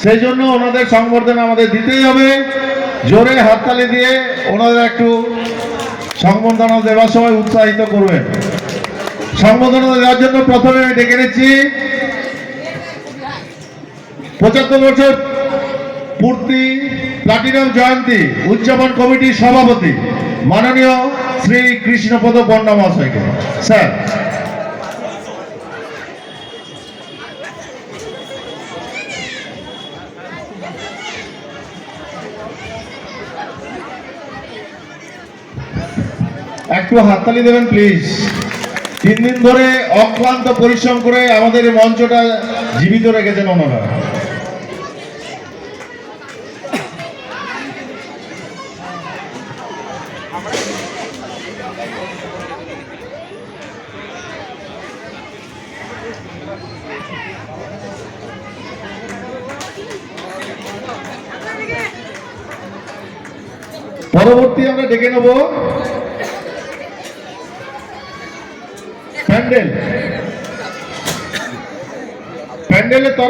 সেই জন্য ওনাদের সংবর্ধনা আমাদের দিতেই হবে। জোরে হাততালি দিয়ে ওনাদের একটু সংবর্ধনা দেওয়ার সময় উৎসাহিত করবেন। সংবর্ধনা দেওয়ার জন্য প্রথমে আমি ডেকে নিচ্ছি 75 বছর পূর্তি প্লাটিনাম জয়ন্তী উদযাপন কমিটির সভাপতি মাননীয় শ্রী কৃষ্ণপদ পণ্ডা মহাশয়কে। স্যার, একটু হাততালি দেবেন প্লিজ। 3 দিন ধরে অক্লান্ত পরিশ্রম করে আমাদের এই মঞ্চটা জীবিত রেখেছেন ওনারা। পরবর্তী আমরা ডেকে নেব প্যান্ডেলের